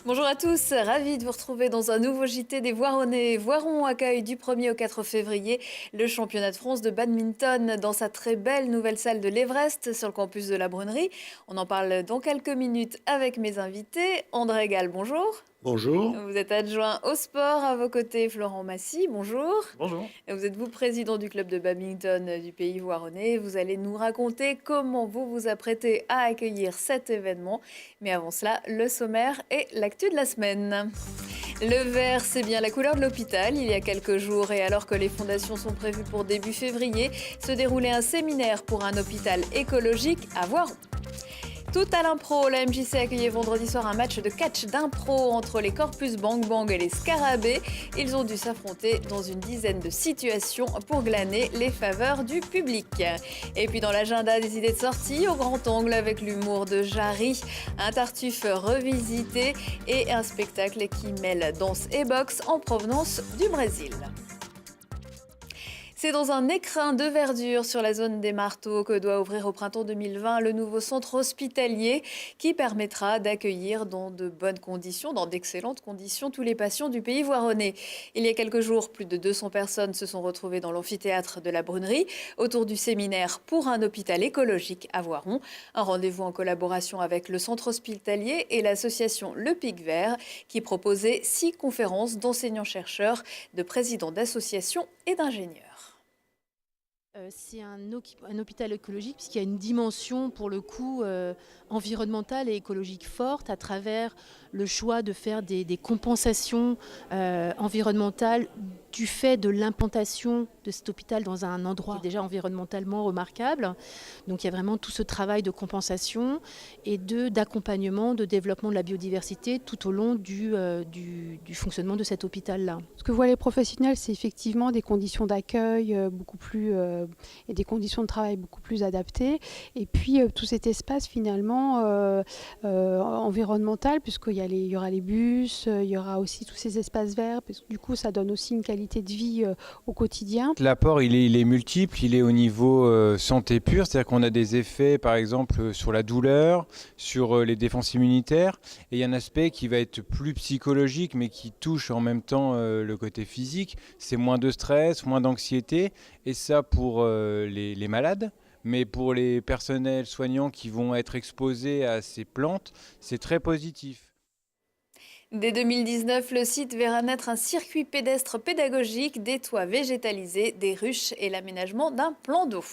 Bonjour à tous, ravi de vous retrouver dans un nouveau JT des Voironnais. Voiron accueille du 1er au 4 février le championnat de France de badminton dans sa très belle nouvelle salle de l'Everest sur le campus de la Brunerie. On en parle dans quelques minutes avec mes invités. André Gall, bonjour. Bonjour. Vous êtes adjoint au sport, à vos côtés Florent Massy, bonjour. Bonjour. Et vous êtes président du club de badminton du Pays Voironnais. Vous allez nous raconter comment vous vous apprêtez à accueillir cet événement. Mais avant cela, le sommaire et l'actu de la semaine. Le vert, c'est bien la couleur de l'hôpital. Il y a quelques jours, et alors que les fondations sont prévues pour début février, se déroulait un séminaire pour un hôpital écologique à Voiron. Tout à l'impro, la MJC accueillait vendredi soir un match de catch d'impro entre les Corpus Bang Bang et les Scarabées. Ils ont dû s'affronter dans une dizaine de situations pour glaner les faveurs du public. Et puis dans l'agenda des idées de sortie, au grand angle avec l'humour de Jarry, un Tartuffe revisité et un spectacle qui mêle danse et boxe en provenance du Brésil. C'est dans un écrin de verdure sur la zone des Marteaux que doit ouvrir au printemps 2020 le nouveau centre hospitalier qui permettra d'accueillir dans de bonnes conditions, dans d'excellentes conditions, tous les patients du Pays Voironnais. Il y a quelques jours, plus de 200 personnes se sont retrouvées dans l'amphithéâtre de la Brunerie autour du séminaire pour un hôpital écologique à Voiron. Un rendez-vous en collaboration avec le centre hospitalier et l'association Le Pic Vert qui proposait 6 conférences d'enseignants-chercheurs, de présidents d'associations et d'ingénieurs. C'est un hôpital écologique puisqu'il y a une dimension pour le coup environnementale et écologique forte à travers le choix de faire des compensations environnementales du fait de l'implantation de cet hôpital dans un endroit qui est déjà environnementalement remarquable. Donc il y a vraiment tout ce travail de compensation et d'accompagnement, de développement de la biodiversité tout au long du fonctionnement de cet hôpital-là. Ce que voient les professionnels, c'est effectivement des conditions d'accueil beaucoup plus et des conditions de travail beaucoup plus adaptées. Et puis tout cet espace finalement environnemental, puisqu'il y aura les bus, il y aura aussi tous ces espaces verts, parce que du coup ça donne aussi une qualité de vie au quotidien. L'apport il est multiple, il est au niveau santé pure, c'est-à-dire qu'on a des effets par exemple sur la douleur, sur les défenses immunitaires, et il y a un aspect qui va être plus psychologique mais qui touche en même temps le côté physique, c'est moins de stress, moins d'anxiété, et ça pour les malades. Mais pour les personnels soignants qui vont être exposés à ces plantes, c'est très positif. Dès 2019, le site verra naître un circuit pédestre pédagogique, des toits végétalisés, des ruches et l'aménagement d'un plan d'eau.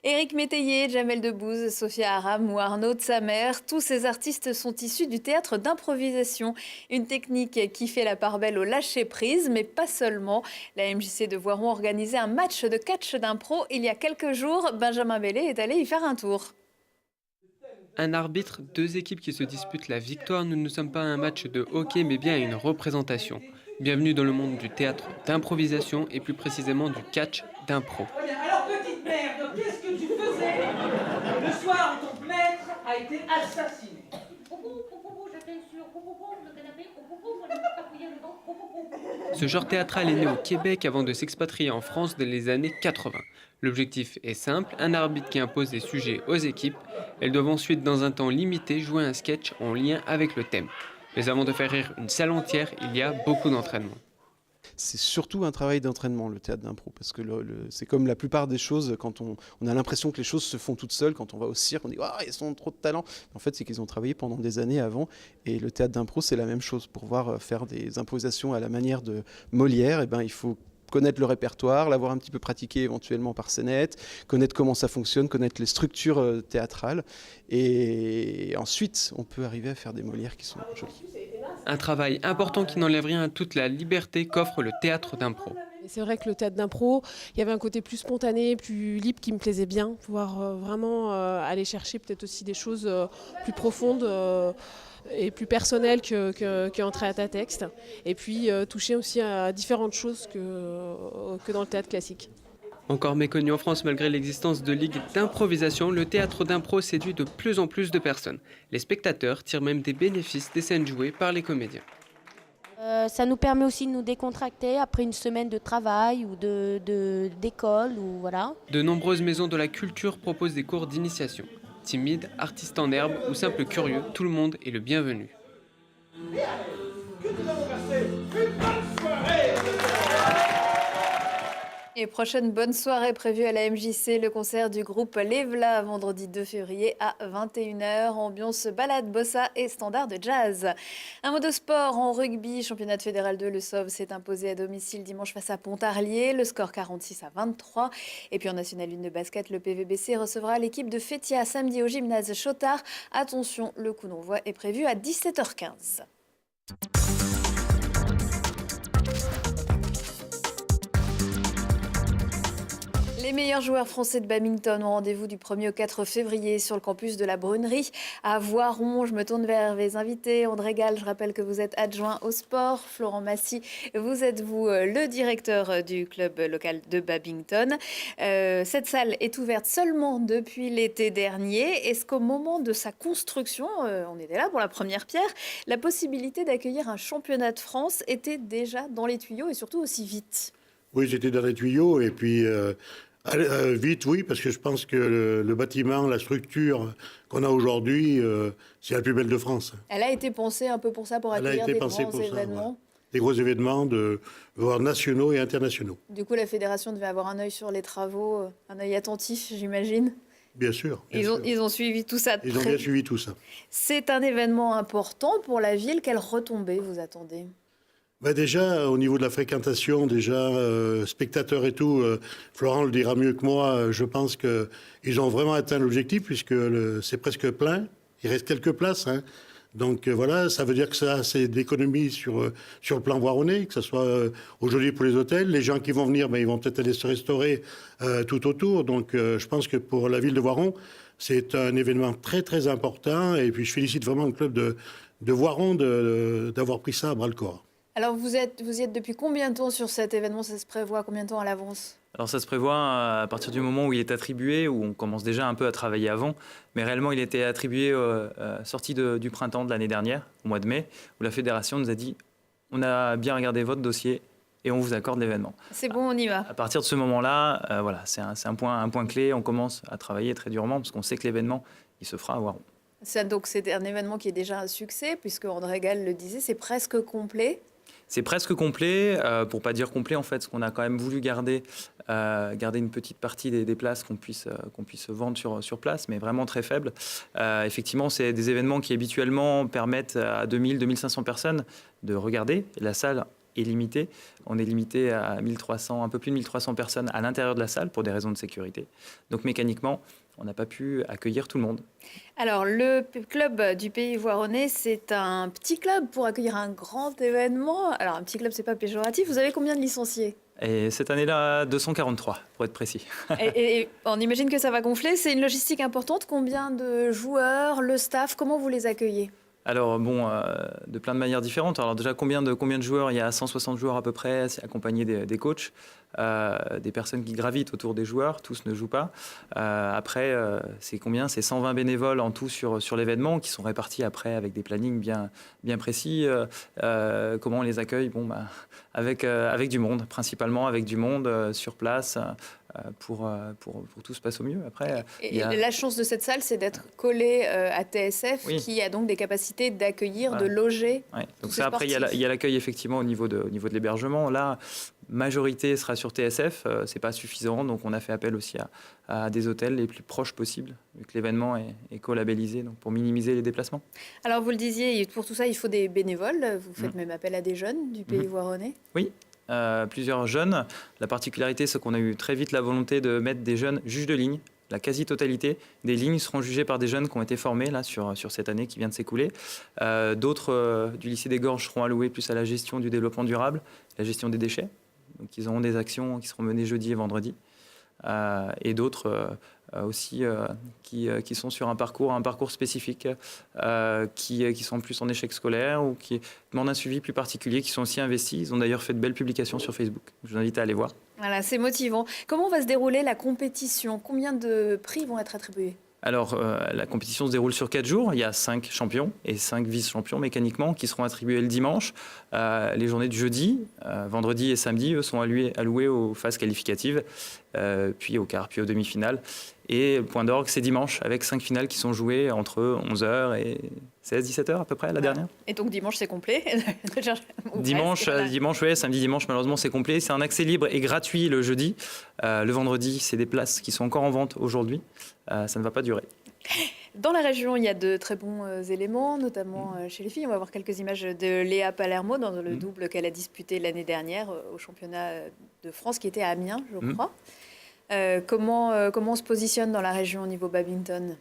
Éric Métayer, Jamel Debbouze, Sophia Aram ou Arnaud de sa mère, tous ces artistes sont issus du théâtre d'improvisation. Une technique qui fait la part belle au lâcher-prise, mais pas seulement. La MJC de Voiron organisait un match de catch d'impro il y a quelques jours. Benjamin Bellet est allé y faire un tour. Un arbitre, 2 équipes qui se disputent la victoire. Nous ne sommes pas à un match de hockey, mais bien à une représentation. Bienvenue dans le monde du théâtre d'improvisation et plus précisément du catch d'impro. Alors petite merde, qu'est-ce que tu faisais le soir où ton maître a été assassiné? Ce genre théâtral est né au Québec avant de s'expatrier en France dans les années 80. L'objectif est simple, un arbitre qui impose des sujets aux équipes. Elles doivent ensuite, dans un temps limité, jouer un sketch en lien avec le thème. Mais avant de faire rire une salle entière, il y a beaucoup d'entraînement. C'est surtout un travail d'entraînement, le théâtre d'impro, parce que c'est comme la plupart des choses, quand on a l'impression que les choses se font toutes seules, quand on va au cirque, on dit « Ah, ils ont trop de talent !» En fait, c'est qu'ils ont travaillé pendant des années avant, et le théâtre d'impro, c'est la même chose. Pour pouvoir faire des improvisations à la manière de Molière, il faut connaître le répertoire, l'avoir un petit peu pratiqué éventuellement par scénette, connaître comment ça fonctionne, connaître les structures théâtrales, et ensuite, on peut arriver à faire des Molières qui sont jolies. Un travail important qui n'enlève rien à toute la liberté qu'offre le théâtre d'impro. C'est vrai que le théâtre d'impro, il y avait un côté plus spontané, plus libre qui me plaisait bien. Pouvoir vraiment aller chercher peut-être aussi des choses plus profondes et plus personnelles qu'un théâtre à texte. Et puis toucher aussi à différentes choses que dans le théâtre classique. Encore méconnu en France malgré l'existence de ligues d'improvisation, le théâtre d'impro séduit de plus en plus de personnes. Les spectateurs tirent même des bénéfices des scènes jouées par les comédiens. Ça nous permet aussi de nous décontracter après une semaine de travail ou d'école. Ou voilà. De nombreuses maisons de la culture proposent des cours d'initiation. Timides, artistes en herbe ou simples curieux, tout le monde est le bienvenu. Et prochaine bonne soirée prévue à la MJC, le concert du groupe Levla, vendredi 2 février à 21h. Ambiance balade, bossa et standard de jazz. Un mot de sport en rugby, championnat fédéral 2, le SOV s'est imposé à domicile dimanche face à Pontarlier, le score 46-23. Et puis en National 1 de basket, le PVBC recevra l'équipe de Fétia samedi au gymnase Chotard. Attention, le coup d'envoi est prévu à 17h15. Les meilleurs joueurs français de badminton ont rendez-vous du 1er au 4 février sur le campus de la Brunerie à Voiron. Je me tourne vers mes invités. André Gall, je rappelle que vous êtes adjoint au sport. Florent Massy, vous êtes le directeur du club local de badminton. Cette salle est ouverte seulement depuis l'été dernier. Est-ce qu'au moment de sa construction, on était là pour la première pierre, la possibilité d'accueillir un championnat de France était déjà dans les tuyaux et surtout aussi vite? Oui, c'était dans les tuyaux et puis vite, oui, parce que je pense que le bâtiment, la structure qu'on a aujourd'hui, c'est la plus belle de France. Elle a été pensée un peu pour ça, pour accueillir des grands événements. Ouais. Des gros événements voire nationaux et internationaux. Du coup, la fédération devait avoir un œil sur les travaux, un œil attentif, j'imagine. Bien sûr. Ils ont suivi tout ça. Ils ont bien suivi tout ça. C'est un événement important pour la ville. Quelle retombée vous attendez ? Déjà, au niveau de la fréquentation, spectateurs et tout, Florent le dira mieux que moi, je pense qu'ils ont vraiment atteint l'objectif puisque c'est presque plein. Il reste quelques places. Hein. Donc voilà, ça veut dire que ça, c'est d'économie sur le plan voironnais, que ce soit aujourd'hui pour les hôtels. Les gens qui vont venir, ils vont peut-être aller se restaurer tout autour. Donc je pense que pour la ville de Voiron, c'est un événement très très important. Et puis je félicite vraiment le club de Voiron d'avoir pris ça à bras-le-corps. Alors vous y êtes depuis combien de temps sur cet événement? Ça se prévoit combien de temps à l'avance? Alors ça se prévoit à partir du moment où il est attribué, où on commence déjà un peu à travailler avant, mais réellement il était attribué sortie du printemps de l'année dernière, au mois de mai, où la fédération nous a dit on a bien regardé votre dossier et on vous accorde l'événement. C'est bon, on y va. À partir de ce moment-là, voilà, c'est un point clé, on commence à travailler très durement parce qu'on sait que l'événement il se fera à Voiron. Donc c'est un événement qui est déjà un succès, puisque André Gall le disait, c'est presque complet. C'est presque complet, pour pas dire complet en fait, parce qu'on a quand même voulu garder une petite partie des places qu'on puisse vendre sur place, mais vraiment très faible. Effectivement, c'est des événements qui habituellement permettent à 2000-2500 personnes de regarder. La salle est limitée. On est limité à 1300, un peu plus de 1300 personnes à l'intérieur de la salle pour des raisons de sécurité. Donc mécaniquement, on n'a pas pu accueillir tout le monde. Alors, le club du Pays Voironnais, c'est un petit club pour accueillir un grand événement. Alors, un petit club, c'est pas péjoratif. Vous avez combien de licenciés? Et cette année-là, 243, pour être précis. et on imagine que ça va gonfler. C'est une logistique importante. Combien de joueurs, le staff, comment vous les accueillez? Alors bon, de plein de manières différentes. Alors déjà, combien de joueurs? Il y a 160 joueurs à peu près, accompagnés des coachs, des personnes qui gravitent autour des joueurs. Tous ne jouent pas. Après, c'est combien? C'est 120 bénévoles en tout sur l'événement, qui sont répartis après avec des plannings bien précis. Comment on les accueille? Avec du monde, principalement avec du monde sur place. Pour tout se passe au mieux. Après, la chance de cette salle, c'est d'être collée à TSF, oui, qui a donc des capacités d'accueillir, de loger. Ouais. Donc ça, après, il y a l'accueil effectivement au niveau de l'hébergement. Là, majorité sera sur TSF, c'est pas suffisant, donc on a fait appel aussi à des hôtels les plus proches possibles, vu que l'événement est co-labellisé, donc pour minimiser les déplacements. Alors vous le disiez, pour tout ça, il faut des bénévoles. Vous faites même appel à des jeunes du Pays Voironnais. Oui. Plusieurs jeunes. La particularité, c'est qu'on a eu très vite la volonté de mettre des jeunes juges de ligne. La quasi-totalité des lignes seront jugées par des jeunes qui ont été formés là, sur cette année qui vient de s'écouler. D'autres du lycée des Gorges seront alloués plus à la gestion du développement durable, la gestion des déchets. Donc, ils auront des actions qui seront menées jeudi et vendredi. Et d'autres aussi qui sont sur un parcours spécifique, qui sont plus en échec scolaire ou qui demandent un suivi plus particulier, qui sont aussi investis. Ils ont d'ailleurs fait de belles publications sur Facebook. Je vous invite à aller voir. Voilà, c'est motivant. Comment va se dérouler la compétition? Combien de prix vont être attribués? Alors, la compétition se déroule sur 4 jours. Il y a 5 champions et 5 vice-champions mécaniquement qui seront attribués le dimanche. Les journées du jeudi, vendredi et samedi, eux, sont allouées aux phases qualificatives, puis aux quarts, puis aux demi-finales. Et le point d'orgue, c'est dimanche, avec 5 finales qui sont jouées entre 11h et 16-17h à peu près, la dernière. Et donc dimanche, c'est complet. Dimanche, ouais, samedi, dimanche, malheureusement, c'est complet. C'est un accès libre et gratuit le jeudi. Le vendredi, c'est des places qui sont encore en vente aujourd'hui. Ça ne va pas durer. Dans la région, il y a de très bons éléments, notamment chez les filles. On va voir quelques images de Léa Palermo dans le double qu'elle a disputé l'année dernière au championnat de France, qui était à Amiens, je crois. Comment on se positionne dans la région au niveau badminton ?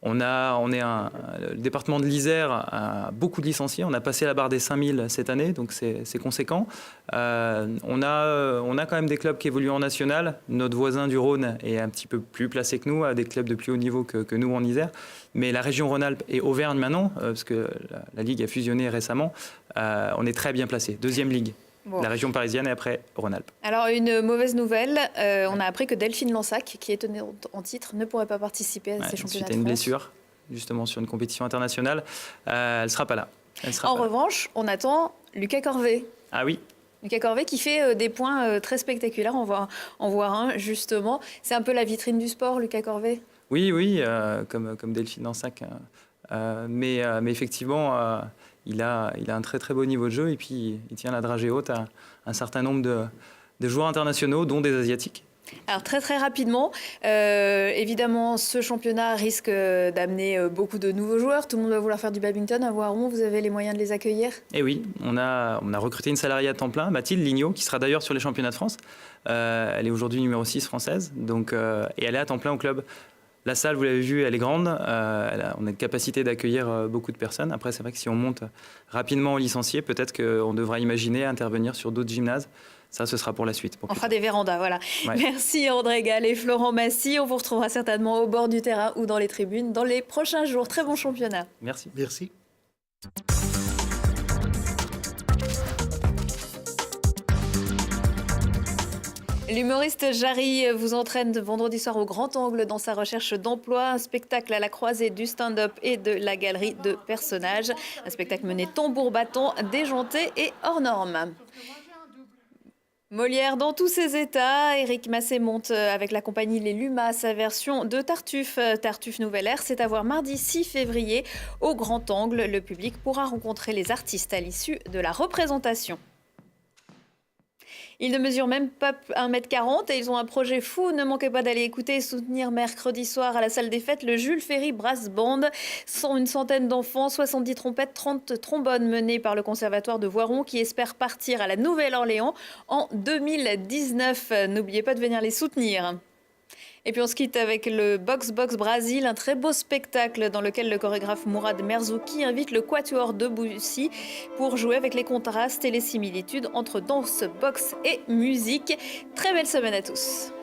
Le département de l'Isère a beaucoup de licenciés. On a passé la barre des 5000 cette année, donc c'est conséquent. On a quand même des clubs qui évoluent en national. Notre voisin du Rhône est un petit peu plus placé que nous, a des clubs de plus haut niveau que nous en Isère. Mais la région Rhône-Alpes et Auvergne maintenant, parce que la Ligue a fusionné récemment, on est très bien placé. 2e ligue. Bon. La région parisienne et après Rhône-Alpes. Alors une mauvaise nouvelle, on a appris que Delphine Lansac, qui est tenue en titre, ne pourrait pas participer à ces championnats de France. C'était une blessure, justement sur une compétition internationale. Elle ne sera pas là. En revanche, on attend Lucas Corvet. Ah oui. Lucas Corvet qui fait des points très spectaculaires, on va en voir un justement. C'est un peu la vitrine du sport, Lucas Corvet. Oui, comme Delphine Lansac. Mais effectivement... Il a un très très beau niveau de jeu et puis il tient la dragée haute à un certain nombre de joueurs internationaux, dont des Asiatiques. Alors très très rapidement, évidemment ce championnat risque d'amener beaucoup de nouveaux joueurs. Tout le monde va vouloir faire du badminton. À Voiron, vous avez les moyens de les accueillir ? Eh oui, on a recruté une salariée à temps plein, Mathilde Lignot, qui sera d'ailleurs sur les championnats de France. Elle est aujourd'hui numéro 6 française et elle est à temps plein au club. La salle, vous l'avez vu, elle est grande. On a une capacité d'accueillir beaucoup de personnes. Après, c'est vrai que si on monte rapidement au licencié, peut-être qu'on devra imaginer intervenir sur d'autres gymnases. Ça, ce sera pour la suite. On fera des vérandas, voilà. Ouais. Merci André Gall et Florent Massy. On vous retrouvera certainement au bord du terrain ou dans les tribunes dans les prochains jours. Très bon championnat. Merci. Merci. L'humoriste Jarry vous entraîne vendredi soir au Grand Angle dans sa recherche d'emploi. Un spectacle à la croisée du stand-up et de la galerie de personnages. Un spectacle mené tambour-bâton, déjanté et hors norme. Molière dans tous ses états. Éric Massé monte avec la compagnie Les Lumas sa version de Tartuffe. Tartuffe Nouvelle Ère, c'est à voir mardi 6 février au Grand Angle. Le public pourra rencontrer les artistes à l'issue de la représentation. Ils ne mesurent même pas 1m40 et ils ont un projet fou. Ne manquez pas d'aller écouter et soutenir mercredi soir à la salle des fêtes le Jules Ferry Brass Band. Une centaine d'enfants, 70 trompettes, 30 trombones menés par le Conservatoire de Voiron qui espère partir à la Nouvelle-Orléans en 2019. N'oubliez pas de venir les soutenir. Et puis on se quitte avec le Box Box Brasil, un très beau spectacle dans lequel le chorégraphe Mourad Merzouki invite le Quatuor de Debussy pour jouer avec les contrastes et les similitudes entre danse, boxe et musique. Très belle semaine à tous.